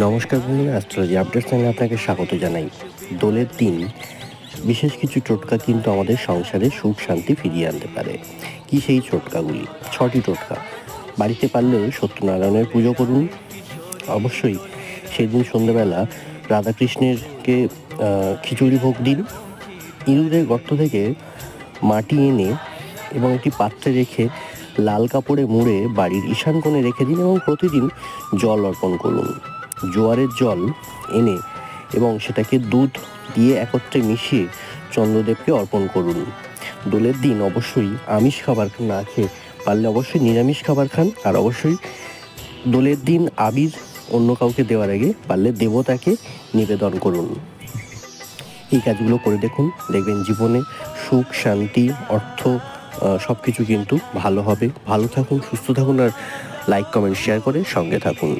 নমস্কার বন্ধুরা, astrology update চ্যানেলে আপনাকে স্বাগত জানাই। দোলের দিন বিশেষ কিছু টোটকা কিন্তু আমাদের সংসারে সুখ শান্তি ফিরিয়ে আনতে পারে। কি সেই টোটকাগুলি? 6টি টোটকা। বাড়িতে পারলে সত্যনারায়ণের পুজো করুন। অবশ্যই সেদিন সন্ধ্যেবেলা রাধাকৃষ্ণেরকে খিচুড়ি ভোগ দিন। ইঁদুরের গর্ত থেকে মাটি এনে এবং একটি পাত্রে রেখে লাল কাপড়ে মুড়ে বাড়ির ঈশান কোণে রেখে দিন এবং প্রতিদিন জল অর্পণ করুন। জোয়ারের জল এনে এবং সেটাকে দুধ দিয়ে একত্রে মিশিয়ে চন্দ্রদেবকে অর্পণ করুন। দোলের দিন অবশ্যই আমিষ খাবার না খেয়ে পারলে অবশ্যই নিরামিষ খাবার খান। আর অবশ্যই দোলের দিন আবির অন্য কাউকে দেওয়ার আগে পারলে দেবতাকে নিবেদন করুন। এই কাজগুলো করে দেখুন, দেখবেন জীবনে সুখ শান্তি অর্থ সব কিছু কিন্তু ভালো হবে। ভালো থাকুন, সুস্থ থাকুন, আর লাইক কমেন্ট শেয়ার করে সঙ্গে থাকুন।